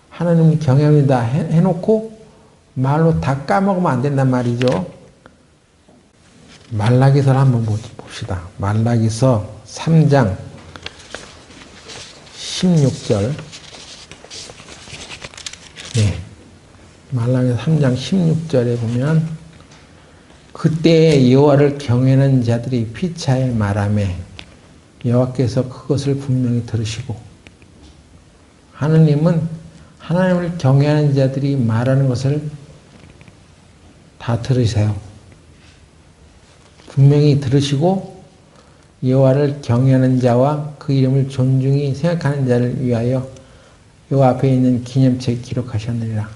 하나님을 경외합니다 해놓고 말로 다 까먹으면 안 된단 말이죠. 말라기서를 한번 봅시다. 말라기서 3장 16절. 네. 말라기서 3장 16절에 보면 그때 여호와를 경외하는 자들이 피차에 말하매 여호와께서 그것을 분명히 들으시고, 하느님은 하나님을 경외하는 자들이 말하는 것을 다 들으세요. 분명히 들으시고 여호와를 경외하는 자와 그 이름을 존중히 생각하는 자를 위하여 요 앞에 있는 기념책에 기록하셨느니라.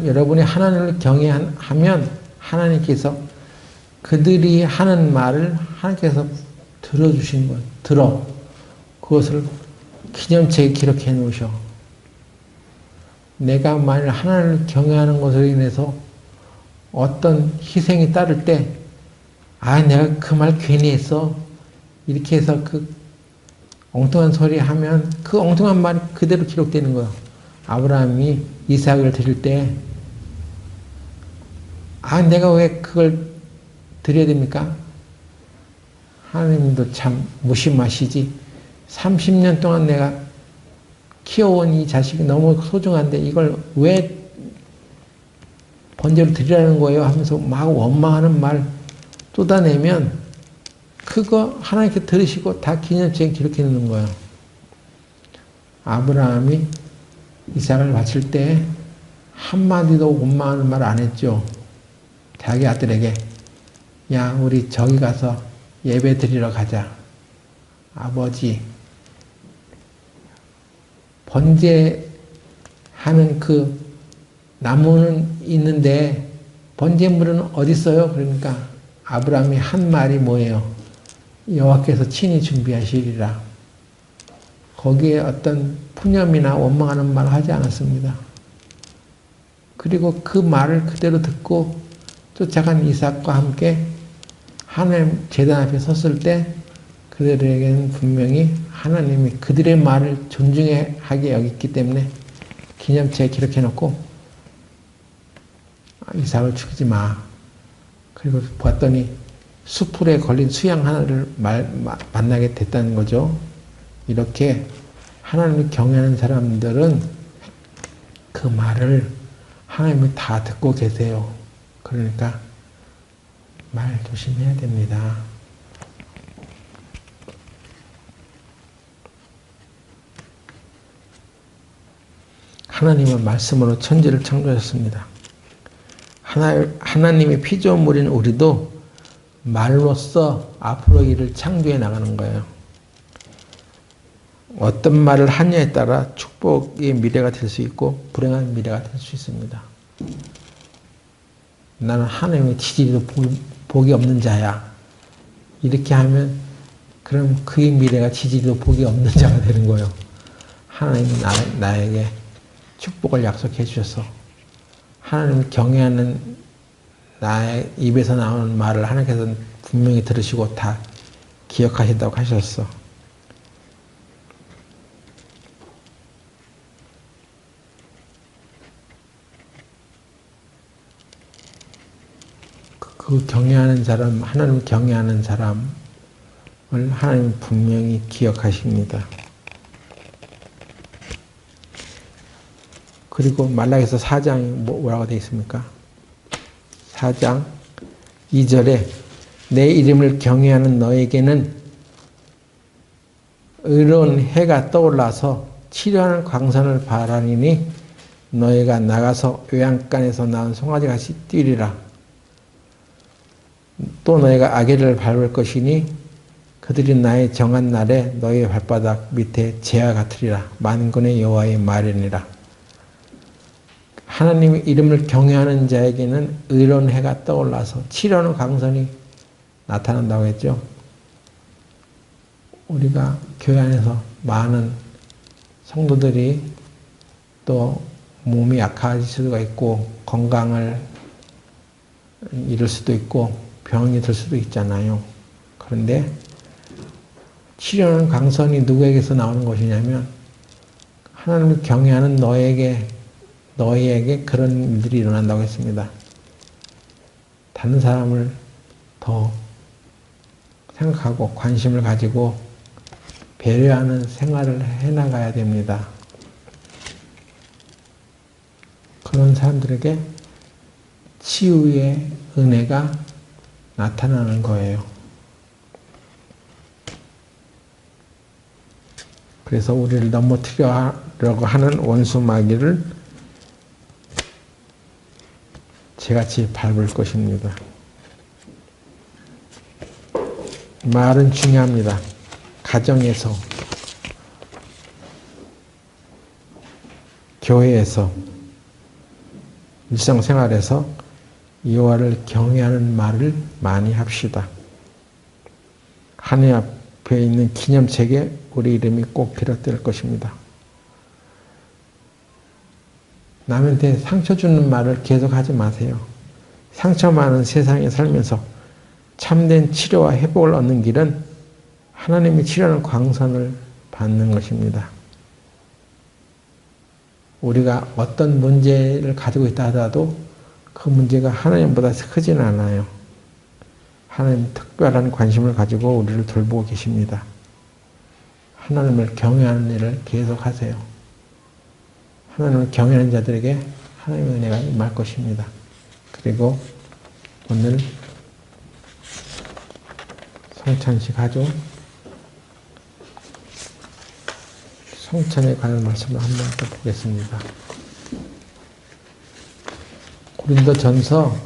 여러분이 하나님을 경외하면 하나님께서 그들이 하는 말을 하나님께서 들어주신 거예요. 그것을 기념책에 기록해 놓으셔. 내가 만일 하나님을 경외하는 것으로 인해서 어떤 희생이 따를 때, 내가 그 말 괜히 했어. 이렇게 해서 그 엉뚱한 소리 하면 그 엉뚱한 말이 그대로 기록되는 거야. 아브라함이 이삭을 드릴 때, 내가 왜 그걸 드려야 됩니까? 하나님도 참 무심하시지. 30년 동안 내가 키워온 이 자식이 너무 소중한데 이걸 왜 번제로 드리라는 거예요 하면서 막 원망하는 말 쏟아내면 그거 하나님께 들으시고 다 기념책에 기록해 놓는 거예요. 아브라함이 이삭을 바칠 때 한마디도 원망하는 말 안 했죠. 자기 아들에게 야 우리 저기 가서 예배 드리러 가자. 아버지 번제하는 그 나무는 있는데 번제물은 어디 있어요? 그러니까 아브라함이 한 말이 뭐예요? 여호와께서 친히 준비하시리라. 거기에 어떤 푸념이나 원망하는 말을 하지 않았습니다. 그리고 그 말을 그대로 듣고 쫓아간 이삭과 함께 하나님 제단 앞에 섰을 때 그들에게는 분명히 하나님이 그들의 말을 존중하게 여겼기 때문에 기념체에 기록해놓고 이삭을 죽이지 마. 그리고 봤더니 수풀에 걸린 수양 하나를 만나게 됐다는 거죠. 이렇게 하나님을 경외하는 사람들은 그 말을 하나님이 다 듣고 계세요. 그러니까 말 조심해야 됩니다. 하나님은 말씀으로 천지를 창조하셨습니다. 하나님의 피조물인 우리도 말로써 앞으로 일을 창조해 나가는 거예요. 어떤 말을 하냐에 따라 축복의 미래가 될 수 있고 불행한 미래가 될 수 있습니다. 나는 하나님의 지지리도 복이 없는 자야. 이렇게 하면 그럼 그의 미래가 지지리도 복이 없는 자가 되는 거예요. 하나님은 나에게 축복을 약속해 주셔서 하나님을 경외하는 나의 입에서 나오는 말을 하나님께서 분명히 들으시고 다 기억하신다고 하셨어. 그 경외하는 사람, 하나님을 경외하는 사람을 하나님은 분명히 기억하십니다. 그리고 말라기서 4장이 뭐라고 되어 있습니까? 4장 2절에 내 이름을 경외하는 너에게는 의로운 해가 떠올라서 치료하는 광선을 바라리니 너희가 나가서 외양간에서 나온 송아지같이 뛰리라. 또 너희가 아기를 밟을 것이니 그들이 나의 정한 날에 너희의 발바닥 밑에 재와 같으리라. 만군의 여호와의 말이니라. 하나님의 이름을 경외하는 자에게는 의로운 해가 떠올라서 치료하는 광선이 나타난다고 했죠. 우리가 교회 안에서 많은 성도들이 또 몸이 약해질 수가 있고 건강을 잃을 수도 있고 병이 들 수도 있잖아요. 그런데 치료하는 광선이 누구에게서 나오는 것이냐면 하나님을 경외하는 너희에게 그런 일들이 일어난다고 했습니다. 다른 사람을 더 생각하고 관심을 가지고 배려하는 생활을 해나가야 됩니다. 그런 사람들에게 치유의 은혜가 나타나는 거예요. 그래서 우리를 넘어뜨리려고 하는 원수 마귀를 새같이 밟을 것입니다. 말은 중요합니다. 가정에서, 교회에서, 일상생활에서 여호와를 경외하는 말을 많이 합시다. 하늘 앞에 있는 기념책에 우리 이름이 꼭 기록될 것입니다. 남한테 상처 주는 말을 계속 하지 마세요. 상처 많은 세상에 살면서 참된 치료와 회복을 얻는 길은 하나님이 치료하는 광선을 받는 것입니다. 우리가 어떤 문제를 가지고 있다 하더라도 그 문제가 하나님보다 크지는 않아요. 하나님 특별한 관심을 가지고 우리를 돌보고 계십니다. 하나님을 경외하는 일을 계속하세요. 하나님을 경외하는 자들에게 하나님의 은혜가 임할 것입니다. 그리고 오늘 성찬식 하죠. 성찬에 관한 말씀을 한번 더 보겠습니다. 고린도전서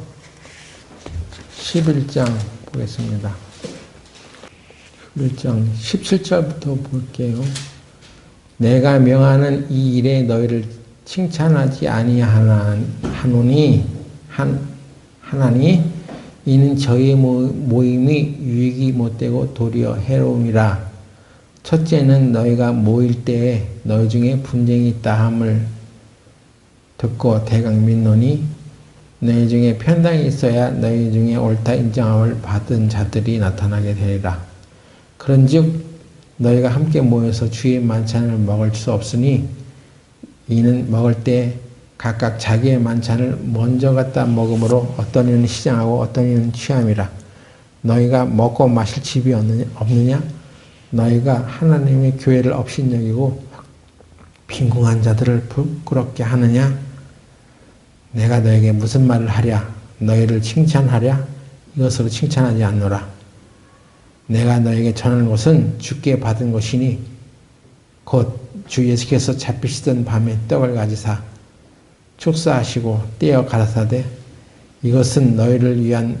11장 보겠습니다. 11장 17절부터 볼게요. 내가 명하는 이 일에 너희를 칭찬하지 아니하노니 하나니 이는 저희 모임이 유익이 못되고 도리어 해로움이라. 첫째는 너희가 모일 때에 너희 중에 분쟁이 있다 함을 듣고 대강 믿노니 너희 중에 편당이 있어야 너희 중에 옳다 인정함을 받은 자들이 나타나게 되리라. 그런즉 너희가 함께 모여서 주의 만찬을 먹을 수 없으니 이는 먹을 때 각각 자기의 만찬을 먼저 갖다 먹으므로 어떤 이는 시장하고 어떤 이는 취함이라. 너희가 먹고 마실 집이 없느냐? 너희가 하나님의 교회를 업신여기고 빈궁한 자들을 부끄럽게 하느냐? 내가 너에게 무슨 말을 하랴? 너희를 칭찬하랴? 이것으로 칭찬하지 않노라. 내가 너에게 전하는 것은 주께 받은 것이니 곧 주 예수께서 잡히시던 밤에 떡을 가지사 축사하시고 떼어 가라사대 이것은 너희를 위한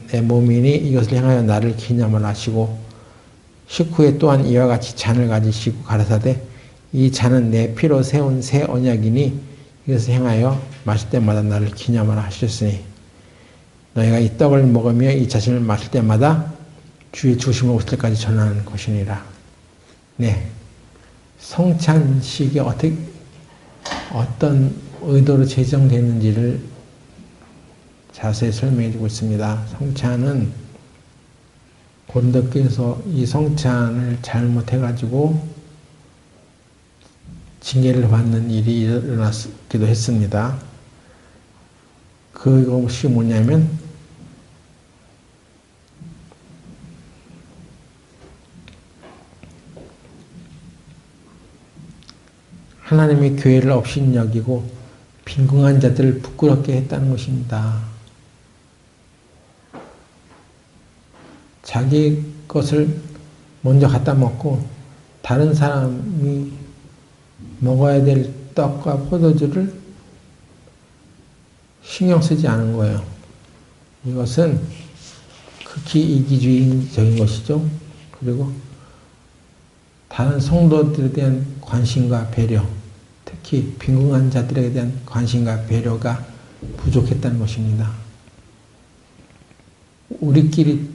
내 몸이니 이것을 향하여 나를 기념하라 하시고 식후에 또한 이와 같이 잔을 가지시고 가라사대 이 잔은 내 피로 세운 새 언약이니 이것을 향하여 마실 때마다 나를 기념하라 하셨으니 너희가 이 떡을 먹으며 이 잔을 마실 때마다 주의 죽으심을 오실 때까지 전하는 것이니라. 네, 성찬식이 어떤 의도로 제정됐는지를 자세히 설명해 주고 있습니다. 성찬은 고린도교에서 이 성찬을 잘못해가지고 징계를 받는 일이 일어났기도 했습니다. 그것이 뭐냐면 하나님의 교회를 업신여기고 빈궁한 자들을 부끄럽게 했다는 것입니다. 자기 것을 먼저 갖다 먹고 다른 사람이 먹어야 될 떡과 포도주를 신경 쓰지 않은 거예요. 이것은 극히 이기주의적인 것이죠. 그리고 다른 성도들에 대한 관심과 배려, 특히 빈궁한 자들에 대한 관심과 배려가 부족했다는 것입니다. 우리끼리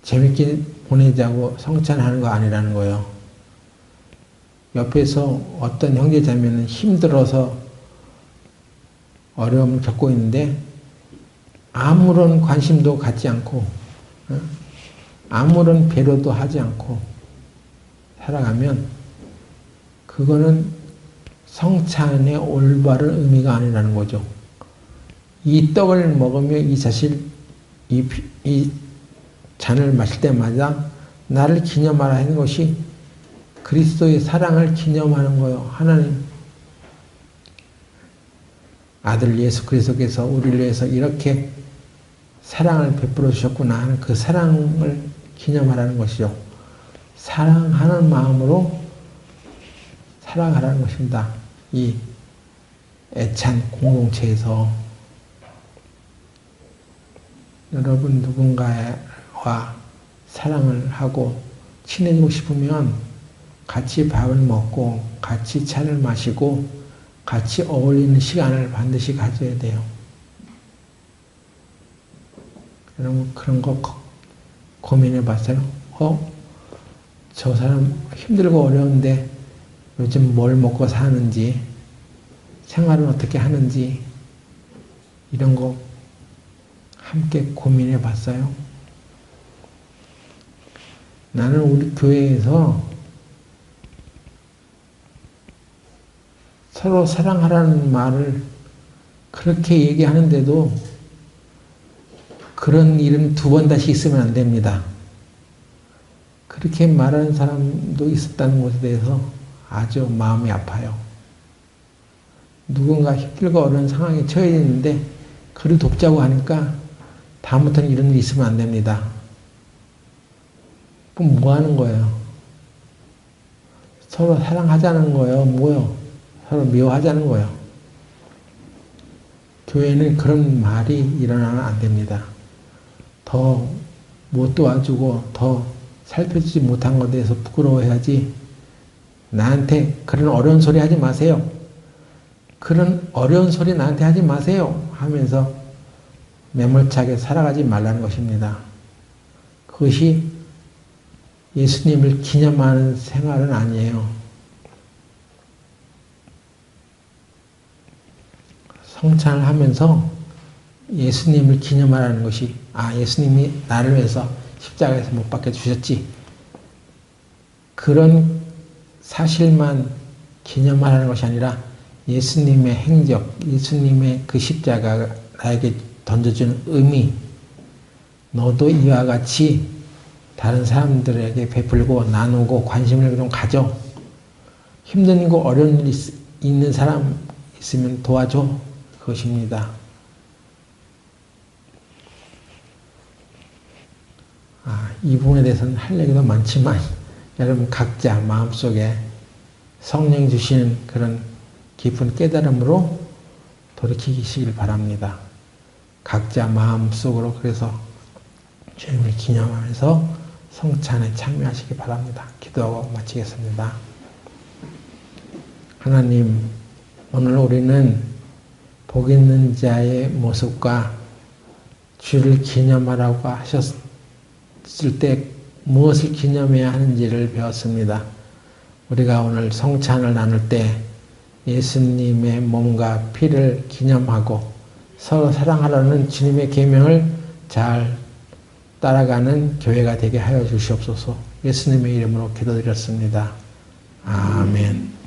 재밌게 보내자고 성찬하는 거 아니라는 거예요. 옆에서 어떤 형제자매는 힘들어서 어려움을 겪고 있는데 아무런 관심도 갖지 않고 아무런 배려도 하지 않고 살아가면 그거는 성찬의 올바른 의미가 아니라는 거죠. 이 떡을 먹으며 이 잔을 마실 때마다 나를 기념하라 하는 것이 그리스도의 사랑을 기념하는 거예요. 하나님 아들 예수 그리스도께서 우리를 위해서 이렇게 사랑을 베풀어 주셨구나 하는 그 사랑을 기념하라는 것이죠. 사랑하는 마음으로 살아가라는 것입니다. 이 애찬 공동체에서 여러분 누군가와 사랑을 하고 친해지고 싶으면 같이 밥을 먹고 같이 차를 마시고 같이 어울리는 시간을 반드시 가져야 돼요. 여러분 그런 거 고민해 봤어요? 저 사람 힘들고 어려운데 요즘 뭘 먹고 사는지 생활은 어떻게 하는지 이런 거 함께 고민해 봤어요? 나는 우리 교회에서 서로 사랑하라는 말을 그렇게 얘기하는데도 그런 일은 두 번 다시 있으면 안 됩니다. 그렇게 말하는 사람도 있었다는 것에 대해서 아주 마음이 아파요. 누군가 힘들고 어려운 상황에 처해 있는데 그를 돕자고 하니까 다음부터는 이런 일이 있으면 안 됩니다. 그럼 뭐 하는 거예요? 서로 사랑하자는 거예요? 뭐요? 서로 미워하자는 거예요? 교회는 그런 말이 일어나면 안 됩니다. 더 못 도와주고 더 살펴주지 못한 것에 대해서 부끄러워해야지 나한테 그런 어려운 소리 하지 마세요. 그런 어려운 소리 나한테 하지 마세요 하면서 매몰차게 살아가지 말라는 것입니다. 그것이 예수님을 기념하는 생활은 아니에요. 성찬을 하면서 예수님을 기념하라는 것이 예수님이 나를 위해서 십자가에서 못 박혀 주셨지. 그런 사실만 기념하라는 것이 아니라 예수님의 행적, 예수님의 그 십자가가 나에게 던져주는 의미, 너도 이와 같이 다른 사람들에게 베풀고 나누고 관심을 좀 가져. 힘든 거 어려운 일 있는 사람 있으면 도와줘. 그것입니다. 이 부분에 대해서는 할 얘기도 많지만 여러분 각자 마음속에 성령 주시는 그런 깊은 깨달음으로 돌이키시길 바랍니다. 각자 마음속으로 그래서 주님을 기념하면서 성찬에 참여하시기 바랍니다. 기도하고 마치겠습니다. 하나님, 오늘 우리는 복 있는 자의 모습과 주를 기념하라고 하셨을 때 무엇을 기념해야 하는지를 배웠습니다. 우리가 오늘 성찬을 나눌 때 예수님의 몸과 피를 기념하고 서로 사랑하라는 주님의 계명을 잘 따라가는 교회가 되게 하여 주시옵소서. 예수님의 이름으로 기도드렸습니다. 아멘.